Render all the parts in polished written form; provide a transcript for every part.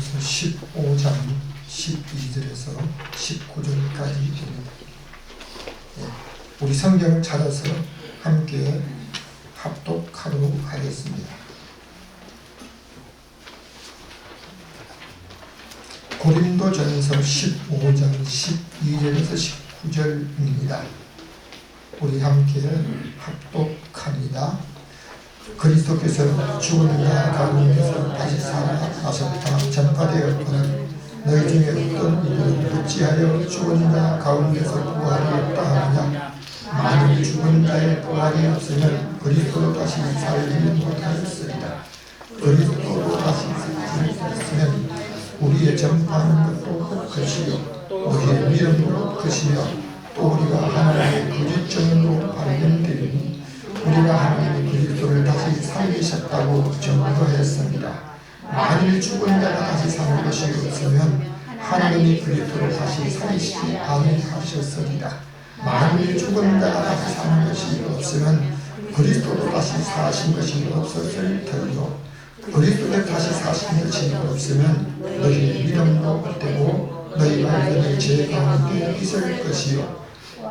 요한계시록에서 15장 12절에서 19절까지 됩니다. 우리 성경을 찾아서 함께 합독하도록 하겠습니다. 고린도전서 15장 12절에서 19절입니다. 우리 함께 합독합니다. 그리스도께서 죽은 자 가운데서 다시 살아나셨다 전파되었거늘 너희 중에 어떤 이들은 어찌하여 죽은 자 가운데서 부활이 없다 하느냐. 만일 죽은 자의 부활이 없으면 그리스도도 다시 살지 못하였으리라. 그리스도도 다시 살지 못했으면 우리의 전파하는 것도 헛것이요 우리의 믿음도 헛것이며 또 우리가 하나님의 거짓증인으로 발견되리니 우리가 하나님의 그리스도를 다시 살리셨다고 증거했습니다. 만일 죽은 자가 다시 사는 것이 없으면 하나님이 그리스도를 다시 살리시지 아니하셨으리라. 만일 죽은 자가 다시 사는 것이 없으면 그리스도도 다시 사신 것이 없었을 터이요 그리스도가 다시 사신 것이 없으면 너희의 믿음도 헛되고 너희가 여전히 죄 가운데 있을 것이요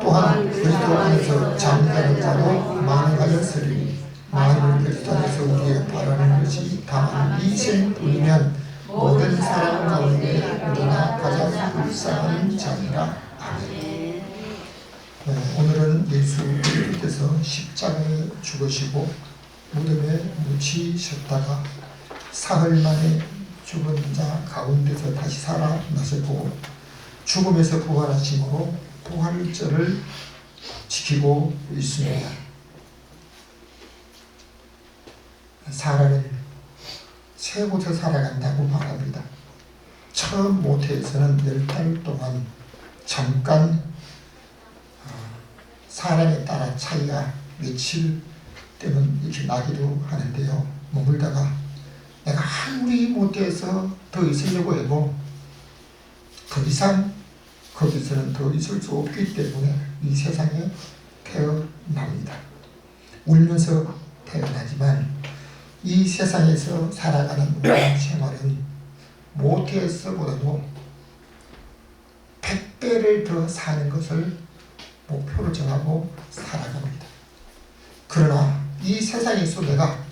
또한 그리스도 안에서 잠자는 자도 망하였으리니 만일 그리스도 안에서 우리의 바라는 것이 다만 이 생뿐이면 모든 사람 가운데 우리가 가장 불쌍한 자니라. 아멘. 오늘은 예수 그리스도께서 십자가에 죽으시고 무덤에 묻히셨다가 사흘 만에 죽은 자 가운데서 다시 살아나셨고 죽음에서 부활하심으로 부활절을 지키고 있습니다. 사람은 세 곳에 살아간다고 말합니다. 처음 모태에서는 10달 동안 잠깐 사람에 따라 차이가 며칠 때는 이렇게 나기도 하는데요. 머물다가 내가 아무리 모태에서 더 있으려고 해도 더 이상 거기서는 더 있을 수 없기 때문에 이 세상에 태어납니다. 울면서 태어나지만 이 세상에서 살아가는 우리 생활은 모태에서보다도 100배를 더 사는 것을 목표로 정하고 살아갑니다. 그러나 이 세상에서 내가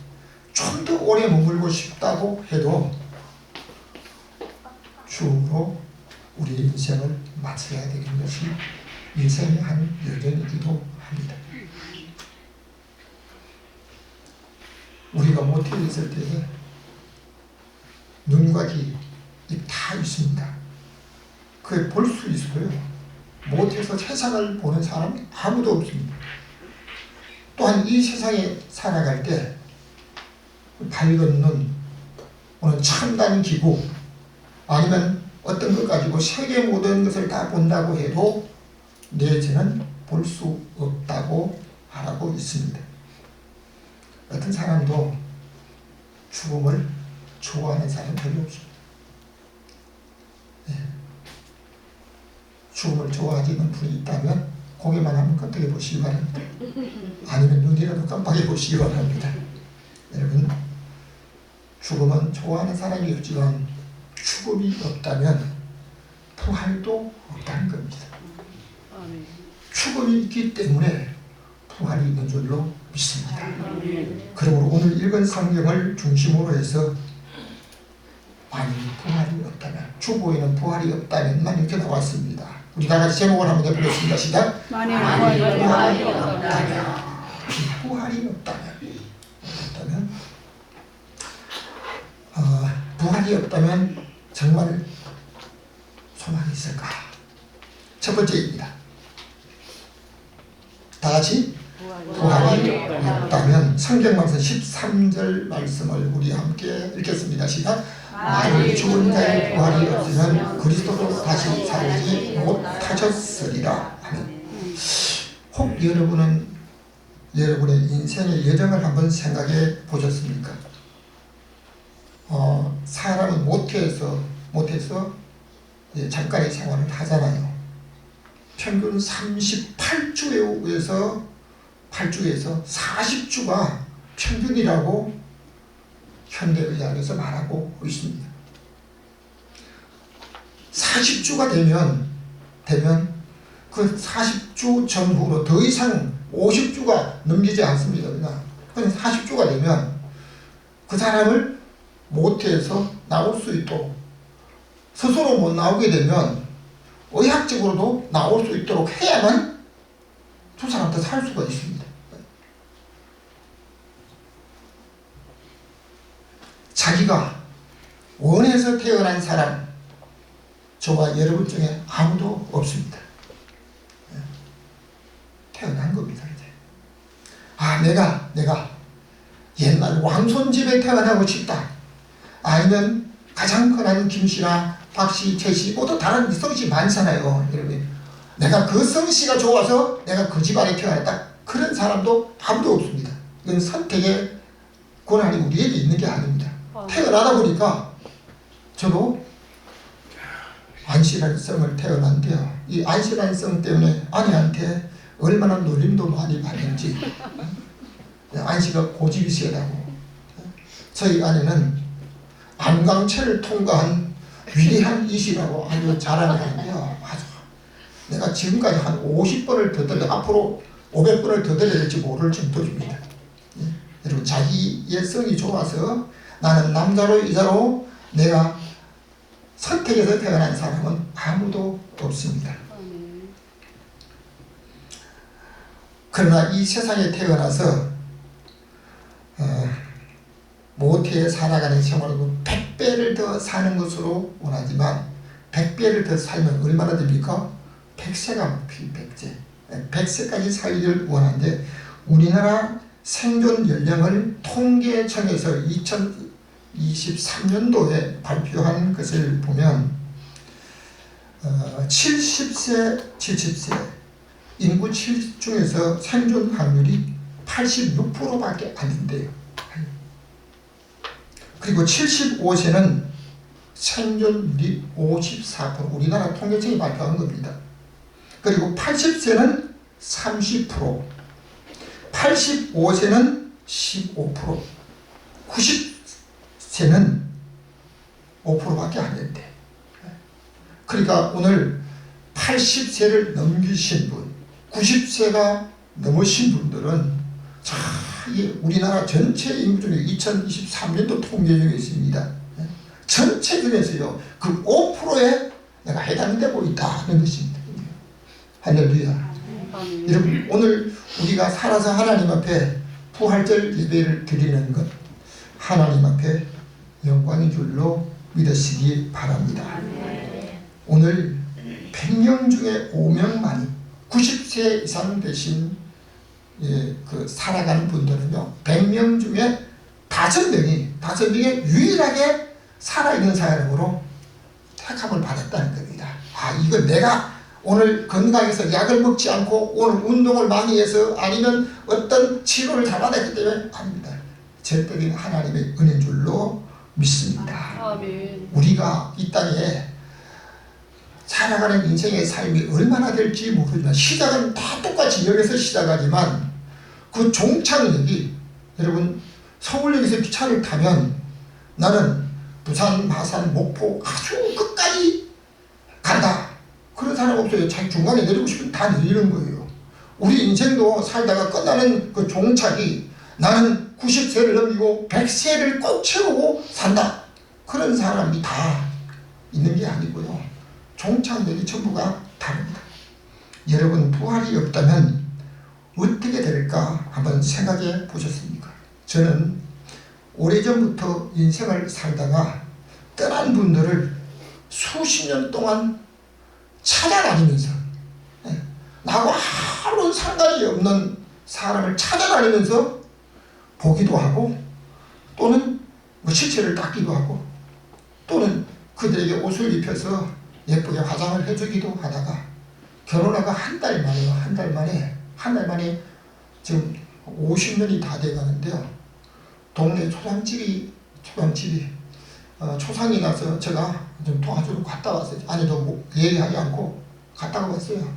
좀 더 오래 머물고 싶다고 해도 죽음으로 우리 인생을 마쳐야 되는 것이 인생의 한 여정이기도 합니다. 우리가 모태에 있을 때에 눈과 귀, 입 다 있습니다. 그게 볼 수 있어요. 모태에서 세상을 보는 사람이 아무도 없습니다. 또한 이 세상에 살아갈 때 밝은 눈, 오늘 첨단 기구 아니면 어떤 것 가지고 세계 모든 것을 다 본다고 해도 내지는 볼 수 없다고 말하고 있습니다. 어떤 사람도 죽음을 좋아하는 사람은 별로 없습니다. 죽음을 좋아하지는 분이 있다면 고개만 한번 깜빡해 보시기 바랍니다. 아니면 눈이라도 깜빡해 보시기 바랍니다. 여러분, 죽음은 좋아하는 사람이 없지만 죽음이 없다면 부활도 없다는 겁니다. 죽음이 있기 때문에 부활이 있는 줄로 믿습니다. 그러므로 오늘 읽은 성경을 중심으로 해서 만일 부활이 없다면, 주보에는 부활이 없다면만 이렇게 나왔습니다. 우리 다 같이 제목을 한번 해보겠습니다. 시작. 만일 부활이 없다면. 부활이 부활이 없다면 정말 소망이 있을까? 첫 번째입니다. 다 같이 부활이 없다면 성경말씀 13절 말씀을 우리 함께 읽겠습니다. 시작. 만일 죽은 자의 부활이 없으면 그리스도도 다시 살지 못하셨으리라. 아멘. 혹 여러분은 여러분의 인생의 여정을 한번 생각해 보셨습니까? 사람은 모태에서 잠깐의 생활을 하잖아요. 평균 38주에서 40주가 평균이라고 현대의학에서 말하고 있습니다. 40주가 되면 그 40주 전후로 더 이상 50주가 넘기지 않습니다. 그냥 40주가 되면 그 사람을 모태에서 나올 수 있도록, 스스로 못 나오게 되면 의학적으로도 나올 수 있도록 해야만 두 사람 더 살 수가 있습니다. 자기가 원해서 태어난 사람, 저와 여러분 중에 아무도 없습니다. 태어난 겁니다. 이제. 아, 내가 옛날 왕손집에 태어나고 싶다. 아니면 가장 흔한 김씨나 박씨, 최씨, 모두 다른 성씨 많잖아요. 여러분, 내가 그 성씨가 좋아서 내가 그 집안에 태어났다. 그런 사람도 아무도 없습니다. 이건 선택의 권한이 우리에게 있는 게 아닙니다. 태어나다 보니까 저도 안씨라는 성을 태어났는데요. 이 안씨라는 성 때문에 아내한테 얼마나 놀림도 많이 받는지. 안씨가 고집이 세다고. 저희 아내는 안강체를 통과한 위대한 이시라고 아주 자랑하는데요. 아주 내가 지금까지 한 50번을 더 들려, 앞으로 500번을 더 들려야 될지 모를 정도입니다. 여러분, 자기의 성이 좋아서 나는 남자로 여자로 내가 선택해서 태어난 사람은 아무도 없습니다. 그러나 이 세상에 태어나서 모태에 살아가는 생활도 100배를 더 사는 것으로 원하지만 100배를 더 살면 얼마나 됩니까? 100세가 목표, 100세까지 살기를 원하는데 우리나라 생존 연령을 통계청에서 2023년도에 발표한 것을 보면 70세 인구 7 중에서 생존 확률이 86%밖에 안 된대요. 그리고 75세는 생존율이 54%, 우리나라 통계청이 발표한 겁니다. 그리고 80세는 30%, 85세는 15%, 90세는 5%밖에 안 된대. 그러니까 오늘 80세를 넘기신 분, 90세가 넘으신 분들은 자, 우리나라 전체 인구 중에 2023년도 통계 중에 있습니다. 전체 중에서요, 그 5%에 내가 해당되고 있다는 것입니다. 할렐루야. 여러분, 오늘 우리가 살아서 하나님 앞에 부활절 예배를 드리는 것, 하나님 앞에 영광인 줄로 믿으시기 바랍니다. 오늘 100명 중에 5명만이 90세 이상 되신 살아가는 분들은요, 100명 중에 5명이 유일하게 살아있는 사람으로 택함을 받았다는 겁니다. 아, 이거 내가 오늘 건강해서 약을 먹지 않고 오늘 운동을 많이 해서 아니면 어떤 치료를 잘 받았기 때문에 아닙니다. 절대적인 하나님의 은혜인 줄로 믿습니다. 아멘. 우리가 이 땅에 살아가는 인생의 삶이 얼마나 될지 모르지만 시작은 다 똑같이 여기서 시작하지만 그 종착역이, 여러분, 서울역에서 기차를 타면 나는 부산, 마산, 목포 아주 끝까지 간다. 그런 사람 없어요. 자기 중간에 내리고 싶으면 다 내리는 거예요. 우리 인생도 살다가 끝나는 그 종착이 나는 90세를 넘기고 100세를 꼭 채우고 산다. 그런 사람이 다 있는 게 아니고요. 종착역이 전부가 다릅니다. 여러분, 부활이 없다면 어떻게 될까 한번 생각해 보셨습니까? 저는 오래전부터 인생을 살다가 떠난 분들을 수십 년 동안 찾아다니면서, 나하고 아무런 상관이 없는 사람을 찾아다니면서 보기도 하고, 또는 시체를 닦기도 하고, 또는 그들에게 옷을 입혀서 예쁘게 화장을 해주기도 하다가 결혼하고 한 달 만에 지금 50년이 다 돼가는데요. 동네 초상집이 초상이 나서 제가 좀 도와주러 갔다 왔어요. 아니도 뭐 얘기하지 않고 갔다가 왔어요.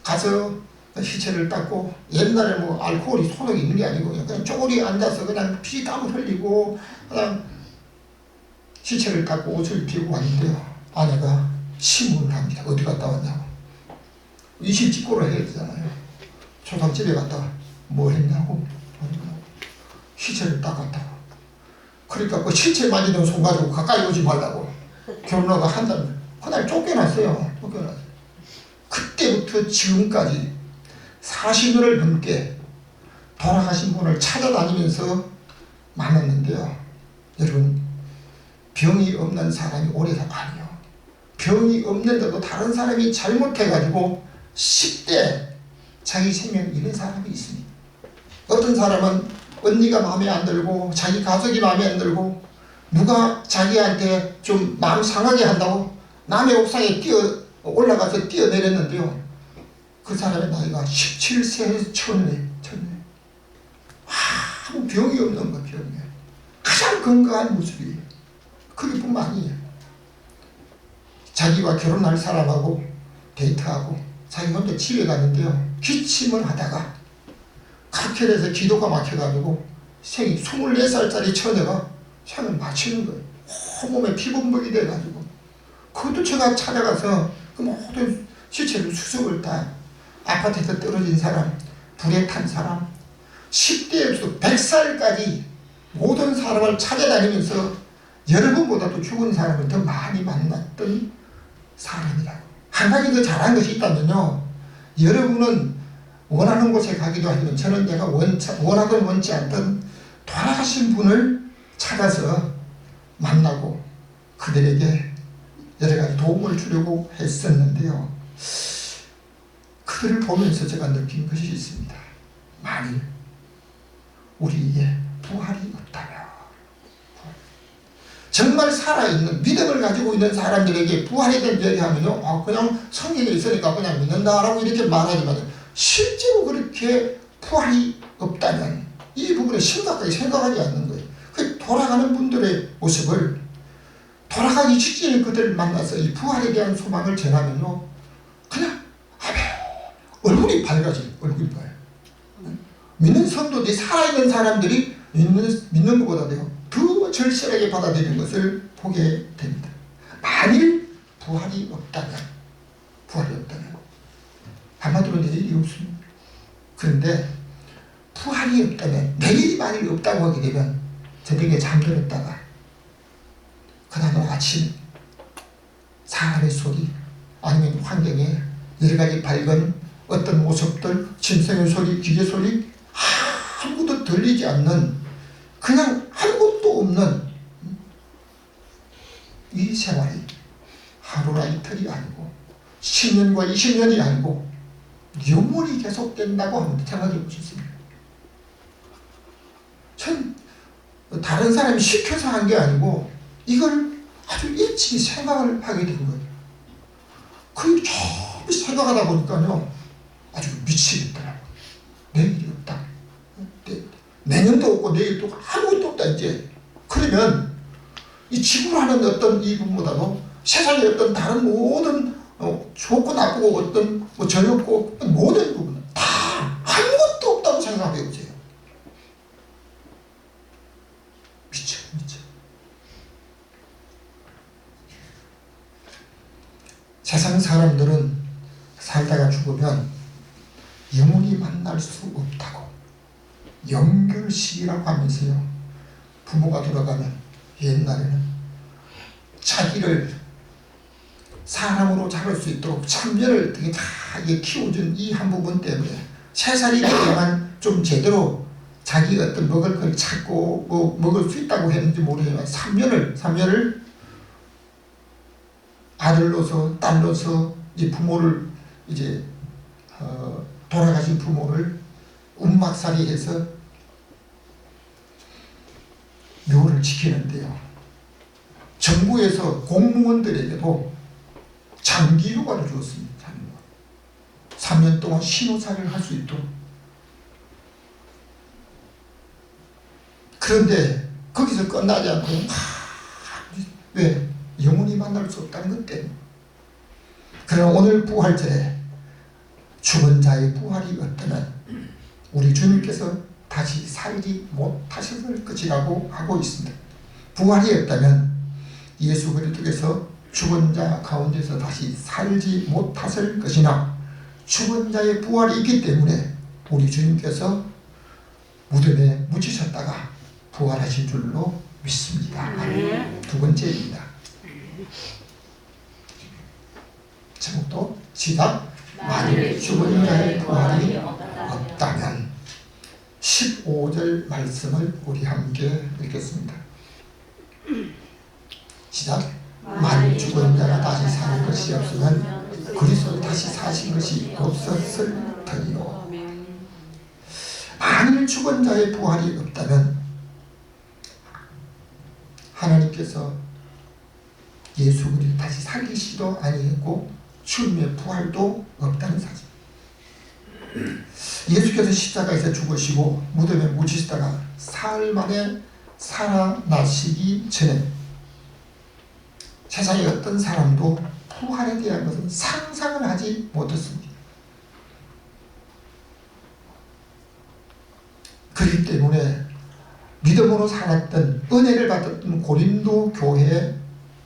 가서 시체를 닦고, 옛날에 뭐 알코올이 소독이 있는 게 아니고 그냥 쪼그리 앉아서 그냥 피땀을 흘리고 그냥 시체를 닦고 옷을 입히고 왔는데요. 아내가 신문을 합니다. 어디 갔다 왔냐고. 이실직고를 해야 되잖아요. 초상집에 갔다가 뭐 했냐고. 시체를 닦았다고. 그러니까 그 시체 만지는 손 가지고 가까이 오지 말라고. 결혼하고 한 달, 그날 쫓겨났어요. 그때부터 지금까지 40년을 넘게 돌아가신 분을 찾아다니면서 만났는데요. 여러분, 병이 없는 사람이 오래가 아니요. 병이 없는데도 다른 사람이 잘못해가지고 10대 자기 생명을 잃은 사람이 있습니다. 어떤 사람은 언니가 마음에 안 들고 자기 가족이 마음에 안 들고 누가 자기한테 좀 마음 상하게 한다고 남의 옥상에 올라가서 뛰어내렸는데요. 그 사람의 나이가 17세에서 천에 아무 병이 없는 거 병이에요. 가장 건강한 모습이에요. 그뿐만 아니에요. 자기와 결혼할 사람하고 데이트하고 자기 혼자 집에 갔는데요. 기침을 하다가 각혈해서 기도가 막혀가지고 생이 24살짜리 처녀가 생을 마치는 거예요. 온몸에 피범벅이 돼가지고 그것도 제가 찾아가서 그 모든 시체를 수습을 다 아파트에서 떨어진 사람, 불에 탄 사람, 10대에서 100살까지 모든 사람을 찾아다니면서 여러분보다도 죽은 사람을 더 많이 만났던 사람이라고. 한 가지 더 잘한 것이 있다면요. 여러분은 원하는 곳에 가기도 하지만 저는 내가 원하든 원치 않든 돌아가신 분을 찾아서 만나고 그들에게 여러 가지 도움을 주려고 했었는데요. 그들을 보면서 제가 느낀 것이 있습니다. 만일 우리에게 부활이 없다면, 정말 살아있는 믿음을 가지고 있는 사람들에게 부활에 대한 이야기하면요, 그냥 성경에 있으니까 그냥 믿는다라고 이렇게 말하지만 실제로 그렇게 부활이 없다면 이 부분에 심각하게 생각하지 않는 거예요. 그 돌아가는 분들의 모습을 돌아가기 직전에 그들을 만나서 이 부활에 대한 소망을 전하면요, 그냥 얼굴이 밝아져요. 얼굴이 밝아요. 믿는 성도들이, 살아있는 사람들이 믿는 것보다도요 더 절실하게 받아들이는 것을 보게 됩니다. 만일 부활이 없다면 한마디로 내일이 없습니다. 그런데 부활이 없다면, 내일이 만일 없다고 하게 되면 저녁에 잠들었다가 그 다음날 아침 사람의 소리 아니면 환경에 여러 가지 밝은 어떤 모습들, 짐승의 소리, 기계 소리 아무것도 들리지 않는, 그냥 아무것도 없는 이 생활이 하루나 이틀이 아니고 10년과 20년이 아니고 영원히 계속된다고 하면 생각해 보셨습니다. 전 다른 사람이 시켜서 한 게 아니고 이걸 아주 일찍이 생각을 하게 된 거예요. 그 조금 생각하다 보니까요 아주 미치겠더라고요. 내일이 없다. 내년도 없고 내일도 아무것도 없다 이제. 그러면 이 지구라는 어떤 이분보다도 세상의 어떤 다른 모든 좋고 나쁘고 어떤 저녁고 모든 부분은 다 아무것도 없다고 생각해 보세요. 미쳐. 세상 사람들은 살다가 죽으면 영원히 만날 수 없다고 영결식이라고 하면서요, 부모가 돌아가면 옛날에는 자기를 사람으로 자랄 수 있도록 참견을 되게 잘 키워준 이 한 부분 때문에 3살이 되야만 좀 제대로 자기 어떤 먹을 걸 찾고 먹을 수 있다고 했는지 모르지만 3년을 아들로서 딸로서 이 부모를 이제 돌아가신 부모를 움막살이 해서 묘를 지키는데요. 정부에서 공무원들에게도 장기휴가를 주었습니다. 3년 동안 신호사를 할 수 있도록. 그런데 거기서 끝나지 않고 왜? 영원히 만날 수 없다는 것 때문에. 그러나 오늘 부활절에 죽은 자의 부활이 없다면 우리 주님께서 다시 살지 못하셨을 것이라고 하고 있습니다. 부활이 없다면 예수 그리스도께서 죽은 자 가운데서 다시 살지 못하실 것이나 죽은 자의 부활이 있기 때문에 우리 주님께서 무덤에 묻히셨다가 부활하신 줄로 믿습니다. 두 번째입니다. 제목도 시작. 만일 죽은 자의 부활이 없다면 15절 말씀을 우리 함께 읽겠습니다. 시작. 만일 죽은 자가 다시 사는 것이 없으면 그리스도 다시 사신 것이 없었을 터이요. 만일 죽은 자의 부활이 없다면 하나님께서 예수 그리스도 다시 살리시도 아니했고 주님의 부활도 없다는 사실. 예수께서 십자가에서 죽으시고 무덤에 묻히시다가 사흘 만에 살아나시기 전에 세상의 어떤 사람도 부활에 대한 것은 상상을 하지 못했습니다. 그렇기 때문에 믿음으로 살았던 은혜를 받았던 고린도 교회에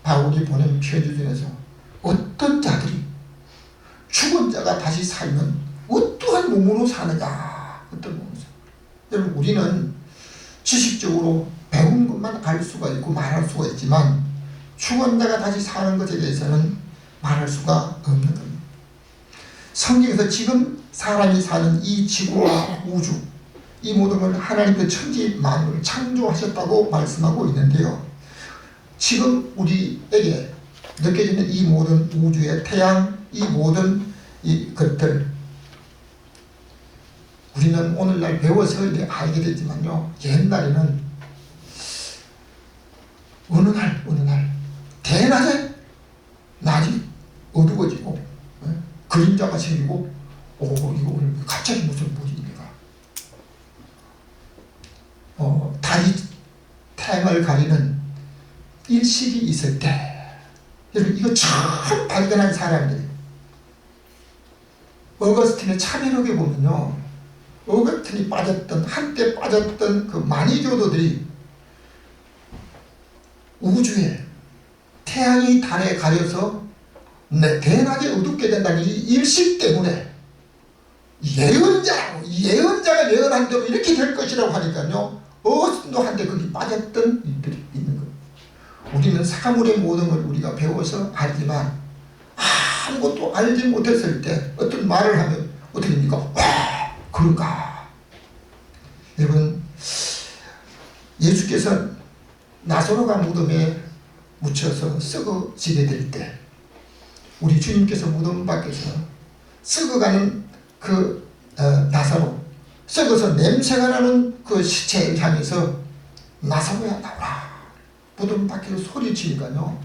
바울이 보낸 편지 중에서 어떤 자들이 죽은 자가 다시 살면 어떠한 몸으로 사느냐, 어떤 몸으로 사느냐. 여러분, 우리는 지식적으로 배운 것만 알 수가 있고 말할 수가 있지만 죽은 자가 다시 사는 것에 대해서는 말할 수가 없는 겁니다. 성경에서 지금 사람이 사는 이 지구와 우주, 이 모든 걸 하나님께서 천지 만물을 창조하셨다고 말씀하고 있는데요. 지금 우리에게 느껴지는 이 모든 우주의 태양, 이 모든 이 것들, 우리는 오늘날 배워서 이제 알게 됐지만요, 옛날에는 어느 날 대낮에 낮이 어두워지고 그림자가 생기고 이거 오늘 갑자기 무슨 일이가 달이 태양을 가리는 일식이 있을 때, 여러분 이거 처음 발견한 사람들이 어거스틴의 참회록에 보면요, 어거스틴이 한때 빠졌던 그 마니교도들이 우주에 태양이 달에 가려서 대낮에 어둡게 된다는 이 일식 때문에 예언자가 예언한 대로 이렇게 될 것이라고 하니까요, 어거스틴도 한때 거기 빠졌던 일들이 있는 거예요. 우리는 사물의 모든 걸 우리가 배워서 알지만 아무것도 알지 못했을 때 어떤 말을 하면 어떻게 됩니까? 와, 그런가? 여러분, 예수께서 나사로가 무덤에 묻혀서 썩어지게 될 때 우리 주님께서 무덤 밖에서 썩어가는 그 나사로, 썩어서 냄새가 나는 그 시체를 향해서 나사로야 나오라, 무덤 밖에서 소리치니까요,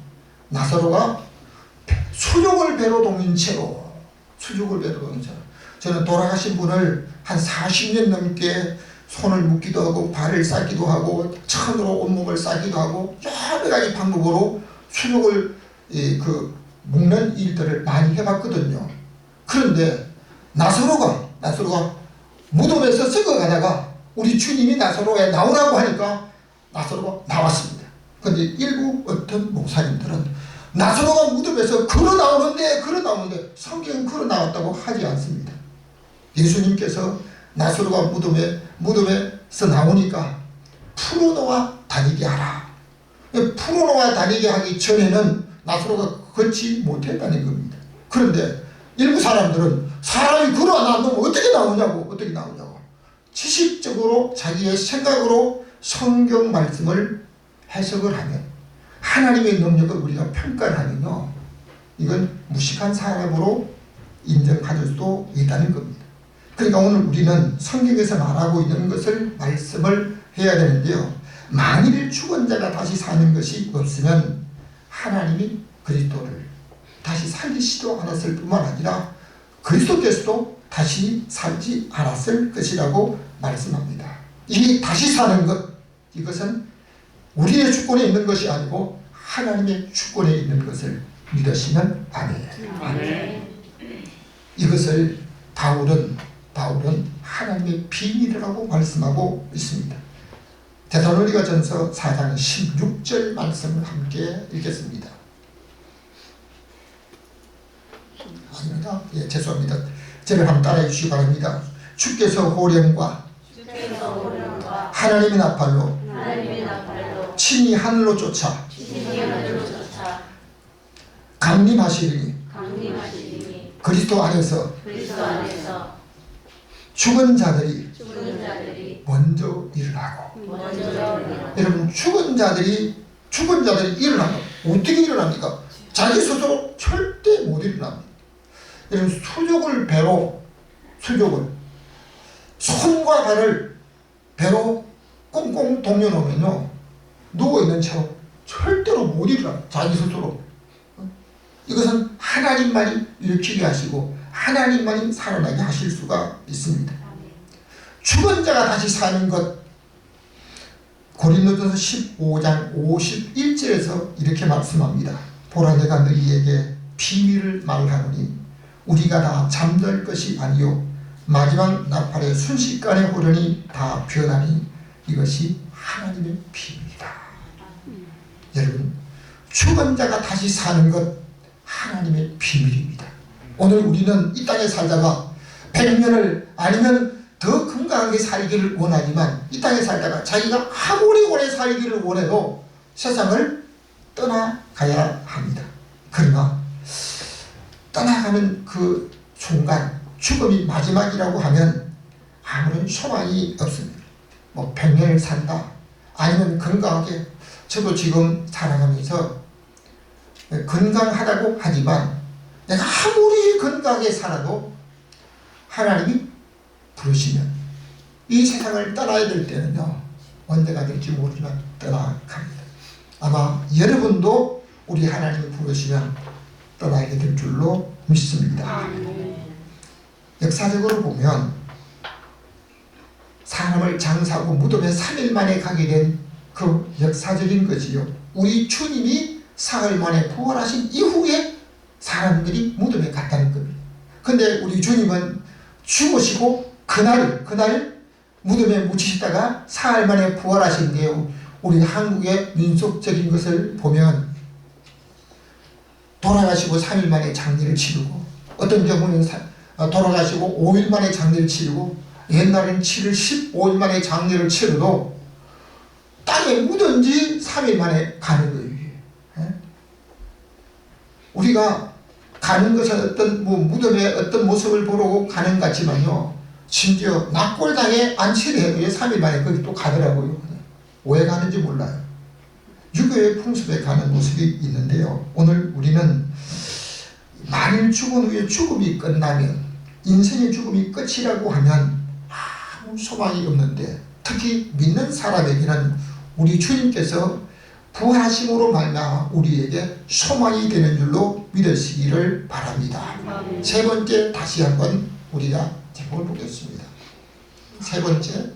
나사로가 수족을 배로 동인 채로, 저는 돌아가신 분을 한 40년 넘게 손을 묶기도 하고 발을 싸기도 하고 천으로 온몸을 싸기도 하고 여러 가지 방법으로 수족을 묶는 일들을 많이 해봤거든요. 그런데 나사로가 무덤에서 썩어가다가 우리 주님이 나사로에 나오라고 하니까 나사로가 나왔습니다. 그런데 일부 어떤 목사님들은 나사로가 무덤에서 걸어 나오는데 성경은 걸어 나왔다고 하지 않습니다. 예수님께서 나사로가 무덤에서 나오니까 풀어놓아 다니게 하라. 풀어놓아 다니게 하기 전에는 나사로가 걷지 못했다는 겁니다. 그런데 일부 사람들은 사람이 걸어 나오면 어떻게 나오냐고 지식적으로 자기의 생각으로 성경 말씀을 해석을 하면, 하나님의 능력을 우리가 평가를 하면요, 이건 무식한 사람으로 인정받을 수도 있다는 겁니다. 그러니까 오늘 우리는 성경에서 말하고 있는 것을 말씀을 해야 되는데요, 만일 죽은 자가 다시 사는 것이 없으면 하나님이 그리스도를 다시 살리시도 않았을 뿐만 아니라 그리스도께서도 다시 살지 않았을 것이라고 말씀합니다. 이 다시 사는 것, 이것은 우리의 주권에 있는 것이 아니고 하나님의 주권에 있는 것을 믿으시면 아멘. 이것을 바울은 하나님의 비밀이라고 말씀하고 있습니다. 데살로니가전서 4장 16절 말씀을 함께 읽겠습니다. 제가 죄송합니다. 저를 한번 따라해 주시기 바랍니다. 주께서 호령과 하나님의 나팔로 친히 하늘로 쫓아 강림하시리니 그리스도 안에서 죽은 자들이 먼저 일어나고. 여러분, 죽은 자들이 일어나면 어떻게 일어납니까? 자기 스스로 절대 못 일어납니다. 여러분, 수족을 손과 발을 배로 꽁꽁 동여놓으면요, 누워있는 채로 절대로 못 일어나. 자기 스스로. 이것은 하나님만이 일으키게 하시고 하나님만이 살아나게 하실 수가 있습니다. 죽은 자가 다시 사는 것, 고린도전서 15장 51절에서 이렇게 말씀합니다. 보라, 내가 너희에게 비밀을 말하노니 우리가 다 잠들 것이 아니요 마지막 나팔의 순식간에 호련히 다 변하니 이것이 하나님의 비밀이다. 여러분, 죽은 자가 다시 사는 것 하나님의 비밀입니다. 오늘 우리는 이 땅에 살다가 100년을 아니면 더 건강하게 살기를 원하지만 이 땅에 살다가 자기가 아무리 오래 살기를 원해도 세상을 떠나가야 합니다. 그러나 떠나가는 그 순간, 죽음이 마지막이라고 하면 아무런 소망이 없습니다. 뭐 100년을 산다, 아니면 건강하게, 저도 지금 살아가면서 건강하다고 하지만 내가 아무리 건강하게 살아도 하나님이 부르시면 이 세상을 떠나야 될 때는요, 언제가 될지 모르지만 떠나갑니다. 아마 여러분도 우리 하나님이 부르시면 떠나게 될 줄로 믿습니다. 역사적으로 보면 사람을 장사하고 무덤에 3일 만에 가게 된 그 역사적인 것이요, 우리 주님이 사흘 만에 부활하신 이후에 사람들이 무덤에 갔다는 겁니다. 근데 우리 주님은 죽으시고 그날 무덤에 묻히시다가 사흘 만에 부활하신데요, 우리 한국의 민속적인 것을 보면 돌아가시고 3일 만에 장례를 치르고, 어떤 경우는 돌아가시고 5일 만에 장례를 치르고, 옛날에는 7일 15일 만에 장례를 치르도 땅에 묻은지 3일 만에 가는 거예요. 우리가 가는 것은 어떤 무덤의 어떤 모습을 보러 가는 것 같지만요, 심지어 낙골당에 안치를 해도 3일 만에 거기 또 가더라고요. 왜 가는지 몰라요. 유교의 풍습에 가는 모습이 있는데요, 오늘 우리는 만일 죽은 후에 죽음이 끝나면, 인생의 죽음이 끝이라고 하면 아무 소망이 없는데, 특히 믿는 사람에게는 우리 주님께서 부활하심으로 말미암아 우리에게 소망이 되는 줄로 믿으시기를 바랍니다. 세 번째, 다시 한번 우리가 제목을 보겠습니다. 세 번째,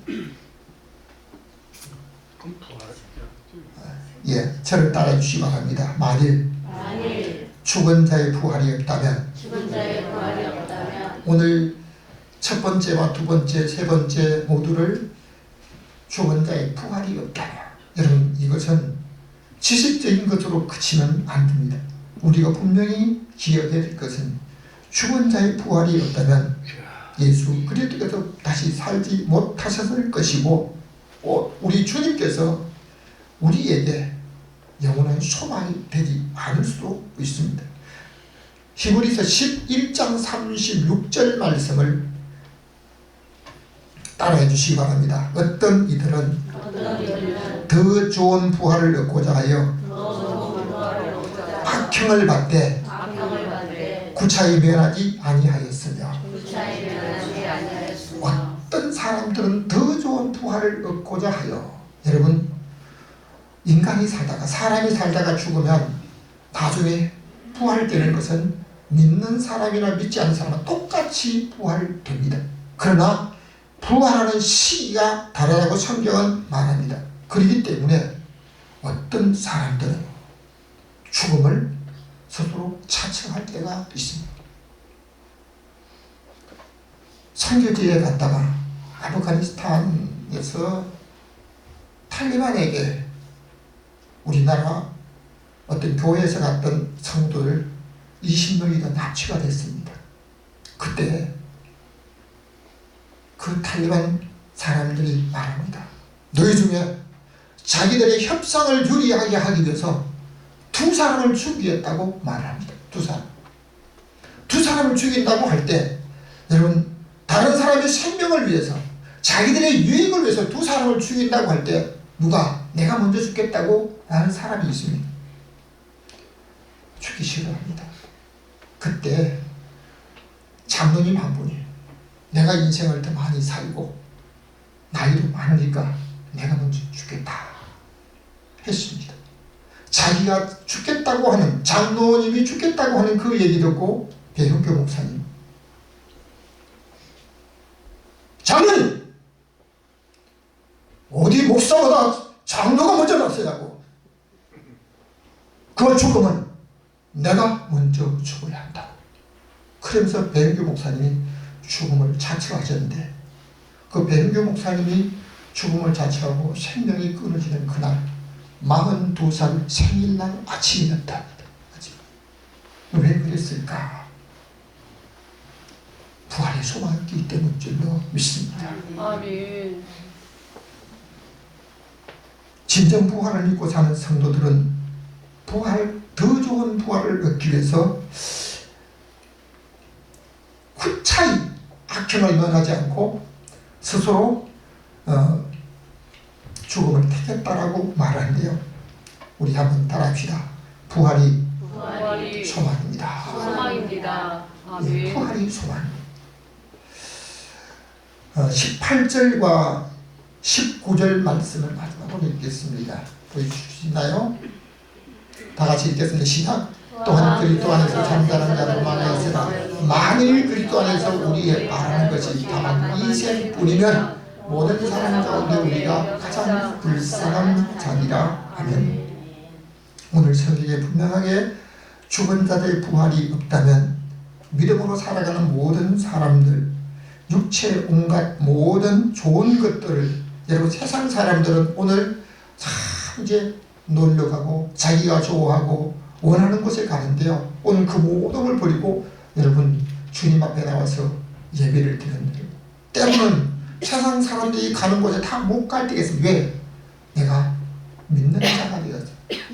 저를 따라 주시기 바랍니다. 만일 죽은 자의 부활이 없다면, 오늘 첫 번째와 두 번째, 세 번째 모두를 죽은 자의 부활이 없다면, 여러분, 이것은 지식적인 것으로 그치면 안 됩니다. 우리가 분명히 기억해야 될 것은 죽은 자의 부활이 없다면 예수 그리스도께서 다시 살지 못하셨을 것이고, 우리 주님께서 우리에게 영원한 소망이 되지 않을 수도 있습니다. 히브리서 11장 36절 말씀을 따라해 주시기 바랍니다. 어떤 이들은 더 좋은 부활을 얻고자 하여 악형을 받되 구차히 면하지 아니하였으며, 어떤 사람들은 더 좋은 부활을 얻고자 하여, 여러분, 인간이 살다가, 사람이 살다가 죽으면 나중에 부활되는 것은 믿는 사람이나 믿지 않는 사람은 똑같이 부활됩니다. 그러나 부활하는 시기가 다르다고 성경은 말합니다. 그렇기 때문에 어떤 사람들은 죽음을 스스로 차처할 때가 있습니다. 선교지에 갔다가 아프가니스탄에서 탈리반에게 우리나라 어떤 교회에서 갔던 성도들 20명이 더 납치가 됐습니다. 그때 그 탈레반 사람들이 말합니다. 너희 중에 자기들의 협상을 유리하게 하기 위해서 두 사람을 죽이겠다고 말합니다. 두 사람을 죽인다고 할 때 여러분, 다른 사람의 생명을 위해서, 자기들의 유익을 위해서 두 사람을 죽인다고 할 때 누가 내가 먼저 죽겠다고 하는 사람이 있습니다. 죽기 싫어합니다. 그때 장로님 한 분이 내가 인생을 더 많이 살고 나이도 많으니까 내가 먼저 죽겠다 했습니다. 자기가 죽겠다고 하는, 장로님이 죽겠다고 하는 그 얘기 듣고 배현교 목사님, 장로님 어디 목사보다 장로가 먼저 났으냐고, 그 죽음은 내가 먼저 죽어야 한다. 그러면서 배현교 목사님이 죽음을 자처하셨는데, 그 배현교 목사님이 죽음을 자처하고 생명이 끊어지는 그날 42살 생일날 아침이었다. 왜 그랬을까? 부활의 소망이 있기 때문인 줄로 믿습니다. 아멘. 진정 부활을 믿고 사는 성도들은 더 좋은 부활을 얻기 위해서 구차히 악행을 면하지 않고 스스로 죽음을 택했다라고 말하는데요. 우리 한번 따라합시다. 부활이 소망입니다. 소망입니다. 예, 아멘. 부활이 소망입니다. 18절과 19절 말씀을 마지막으로 읽겠습니다. 보여주시나요? 다 같이 읽겠습니다. 시작. 또한 그리스도 안에서 잠자는 자를 만나있으나 만일 그리스도 안에서 우리의 바라는 것이 다만 이생뿐이면 모든 사람 가운데 우리가 가장 불쌍한 자니라. 아멘. 오늘 성경에 분명하게 죽은 자들의 부활이 없다면 믿음으로 살아가는 모든 사람들, 육체의 온갖 모든 좋은 것들을, 여러분 세상 사람들은 오늘 참 이제 놀러 가고 자기가 좋아하고 원하는 곳에 가는데요. 오늘 그 모든 걸 버리고 여러분 주님 앞에 나와서 예배를 드리는, 때로는 세상 사람들이 가는 곳에 다 못 갈 때가 있습니다. 왜? 내가 믿는 자가 되어서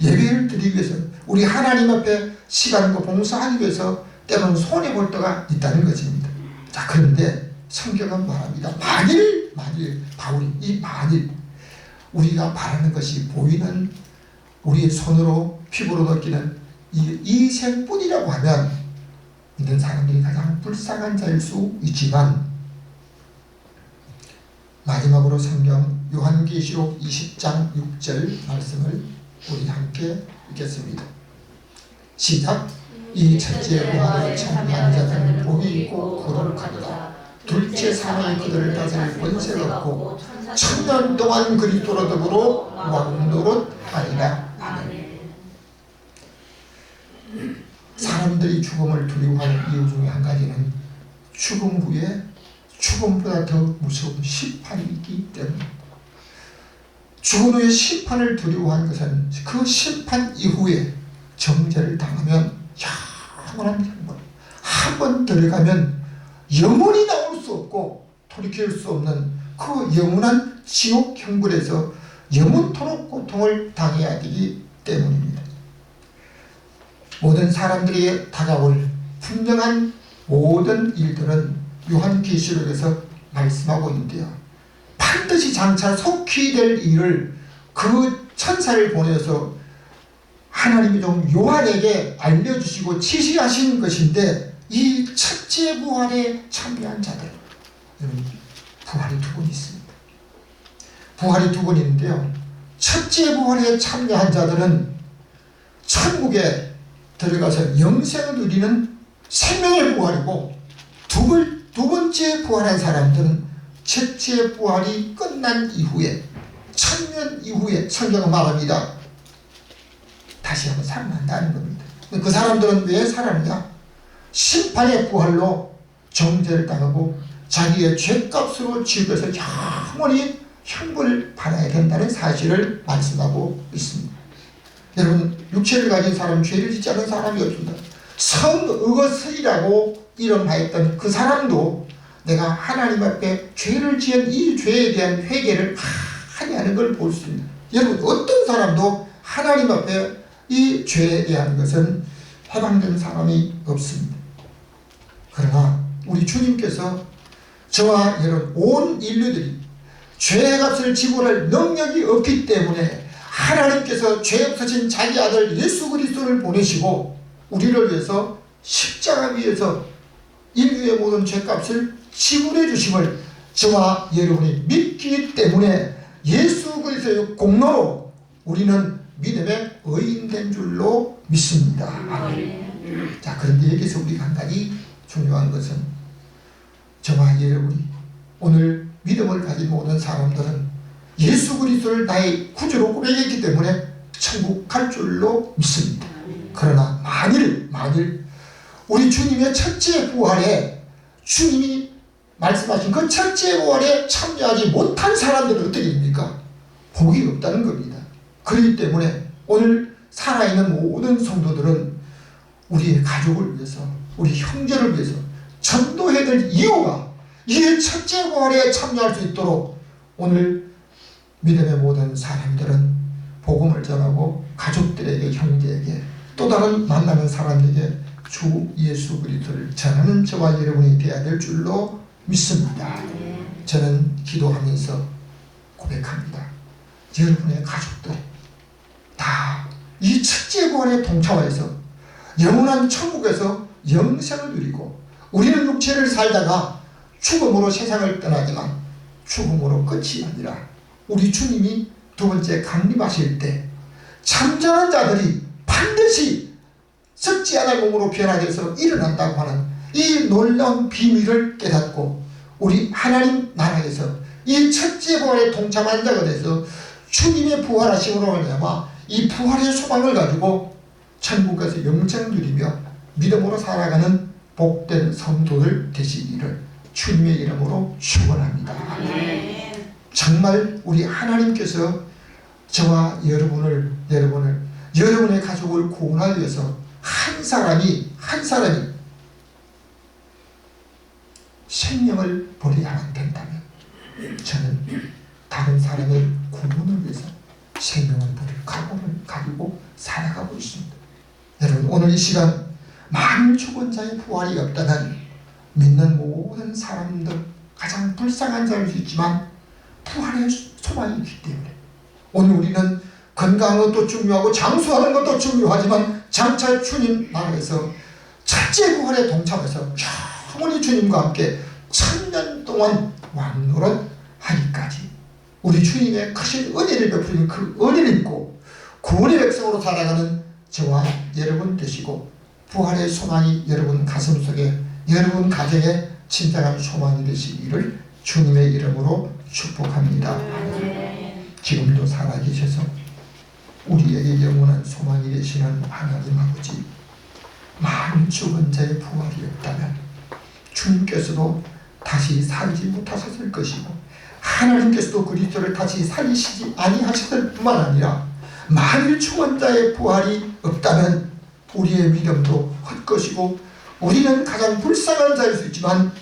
예배를 드리기 위해서, 우리 하나님 앞에 시간과 봉사하기 위해서 때로는 손해볼 때가 있다는 것입니다. 자, 그런데 성경은 말합니다. 만일 바울이 이 만일 우리가 바라는 것이 보이는, 우리의 손으로 피부로 느끼는 이 생뿐이라고 하면 믿는 사람들이 가장 불쌍한 자일 수 있지만, 마지막으로 성경 요한계시록 20장 6절 말씀을 우리 함께 읽겠습니다. 시작. 이 첫째 부활에 참여한 자들은 복이 있고 거룩하도다. 둘째 사망이 그들을 다스릴 권세가 없고 천년 동안 그리스도로 더불어 왕노릇하리라. 아멘. 사람들이 죽음을 두려워하는 이유 중에 한 가지는 죽음 후에 죽음보다 더 무서운 심판이 있기 때문입니다. 죽은 후에 심판을 두려워하는 것은 그 심판 이후에 정죄를 당하면 영원한 형벌, 한 번 들어가면 영원히 나올 수 없고 돌이킬 수 없는 그 영원한 지옥 형벌에서 영원토록 고통을 당해야 되기 때문입니다. 모든 사람들이 다가올 분명한 모든 일들은 요한계시록에서 말씀하고 있는데요. 반드시 장차 속히 될 일을 그 천사를 보내서 하나님이 좀 요한에게 알려주시고 지시하신 것인데, 이 첫째 부활에 참여한 자들, 부활이 두 번 있습니다. 부활이 두 번 있는데요. 첫째 부활에 참여한 자들은 천국에 들어가서 영생을 누리는 생명의 부활이고, 두 번째 부활한 사람들은 첫째 부활이 끝난 이후에, 천년 이후에 성경은 말합니다. 다시 한번 살아난다는 겁니다. 그 사람들은 왜 살았느냐? 심판의 부활로 정죄를 당하고 자기의 죄값으로 지옥에서 영원히 형벌을 받아야 된다는 사실을 말씀하고 있습니다. 여러분, 육체를 가진 사람은 죄를 짓지 않은 사람이 없습니다. 성의것이라고 이름하였던 그 사람도 내가 하나님 앞에 죄를 지은 이 죄에 대한 회개를 많이 하는 걸 볼 수 있습니다. 여러분, 어떤 사람도 하나님 앞에 이 죄에 대한 것은 해방된 사람이 없습니다. 그러나 우리 주님께서 저와 여러분 온 인류들이 죄의 값을 지불할 능력이 없기 때문에 하나님께서 죄 없으신 자기 아들 예수 그리스도를 보내시고 우리를 위해서 십자가 위에서 인류의 모든 죄값을 지불해 주심을 저와 여러분이 믿기 때문에 예수 그리스도의 공로로 우리는 믿음의 의인된 줄로 믿습니다. 아멘. 자, 그런데 여기서 우리가 한 가지 중요한 것은 저와 여러분이 오늘 믿음을 가진 모든 사람들은 예수 그리스도를 나의 구주로 고백했기 때문에 천국 갈 줄로 믿습니다. 그러나 만일 우리 주님의 첫째 부활에 주님이 말씀하신 그 첫째 부활에 참여하지 못한 사람들은 어떻게 됩니까? 복이 없다는 겁니다. 그렇기 때문에 오늘 살아있는 모든 성도들은 우리의 가족을 위해서 우리 형제를 위해서 전도해야 될 이유가 이 첫째 부활에 참여할 수 있도록 오늘 믿음의 모든 사람들은 복음을 전하고 가족들에게 형제에게 또 다른 만나는 사람에게 주 예수 그리스도를 전하는 저와 여러분이 되어야 될 줄로 믿습니다. 저는 기도하면서 고백합니다. 여러분의 가족들이 다 이 첫째 부활에 동참해서 영원한 천국에서 영생을 누리고 우리는 육체를 살다가 죽음으로 세상을 떠나지만 죽음으로 끝이 아니라 우리 주님이 두 번째 강림하실 때 잠자는 자들이 반드시 썩지 않을 몸으로 변화돼서 일어난다고 하는 이 놀라운 비밀을 깨닫고 우리 하나님 나라에서 이 첫째 부활에 동참한 자가 돼서 주님의 부활하심으로 말미암아 이 부활의 소망을 가지고 천국에서 영생 누리며 믿음으로 살아가는 복된 성도들 되시기를 주님의 이름으로 축원합니다. 정말 우리 하나님께서 저와 여러분의 가족을 구원하기 위해서 한 사람이 생명을 버려야만 된다면 저는 다른 사람의 구원을 위해서 생명을 버릴 각오를 가지고 살아가고 있습니다. 여러분, 오늘 이 시간 만일 죽은 자의 부활이 없다면 믿는 모든 사람들 가장 불쌍한 자일 수 있지만 부활의 소망이 있기 때문에 오늘 우리는 건강한 것도 중요하고 장수하는 것도 중요하지만 장차 주님 나라에서 첫째 부활에 동참해서 영원히 주님과 함께 1000년 동안 왕노릇하기까지 우리 주님의 크신 은혜를 베푸는 그 은혜를 입고 구원의 백성으로 살아가는 저와 여러분 되시고 부활의 소망이 여러분 가슴속에 여러분 가정에 진정한 소망이 되시기를 주님의 이름으로 축복합니다. 지금도 살아계셔서 우리에게 영원한 소망이 되시는 하나님 아버지, 만일 죽은 자의 부활이 없다면 주님께서도 다시 살지 못하셨을 것이고 하나님께서도 그리스도를 다시 살리시지 아니하셨을 뿐만 아니라 만일 죽은 자의 부활이 없다면 우리의 믿음도 헛것이고 우리는 가장 불쌍한 자일 수 있지만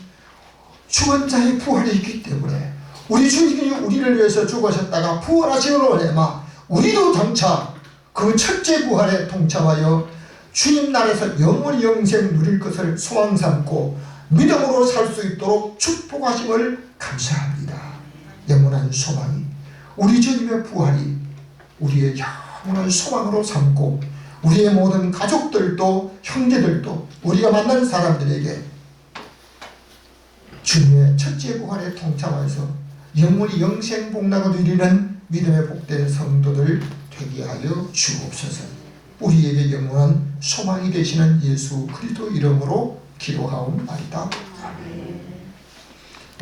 죽은 자의 부활이 있기 때문에 우리 주님이 우리를 위해서 죽으셨다가 부활하심으로 말미암아 우리도 장차 그 첫째 부활에 동참하여 주님 나라에서 영원히 영생 누릴 것을 소망 삼고 믿음으로 살 수 있도록 축복하심을 감사합니다. 영원한 소망이 우리 주님의 부활이 우리의 영원한 소망으로 삼고 우리의 모든 가족들도 형제들도 우리가 만난 사람들에게 주님의 첫째 부활에 동참해서 영원히 영생 복락을 누리는 믿음의 복된 성도들 되게 하여 주옵소서. 우리에게 영원한 소망이 되시는 예수 그리스도 이름으로 기도하옵나이다. 아멘.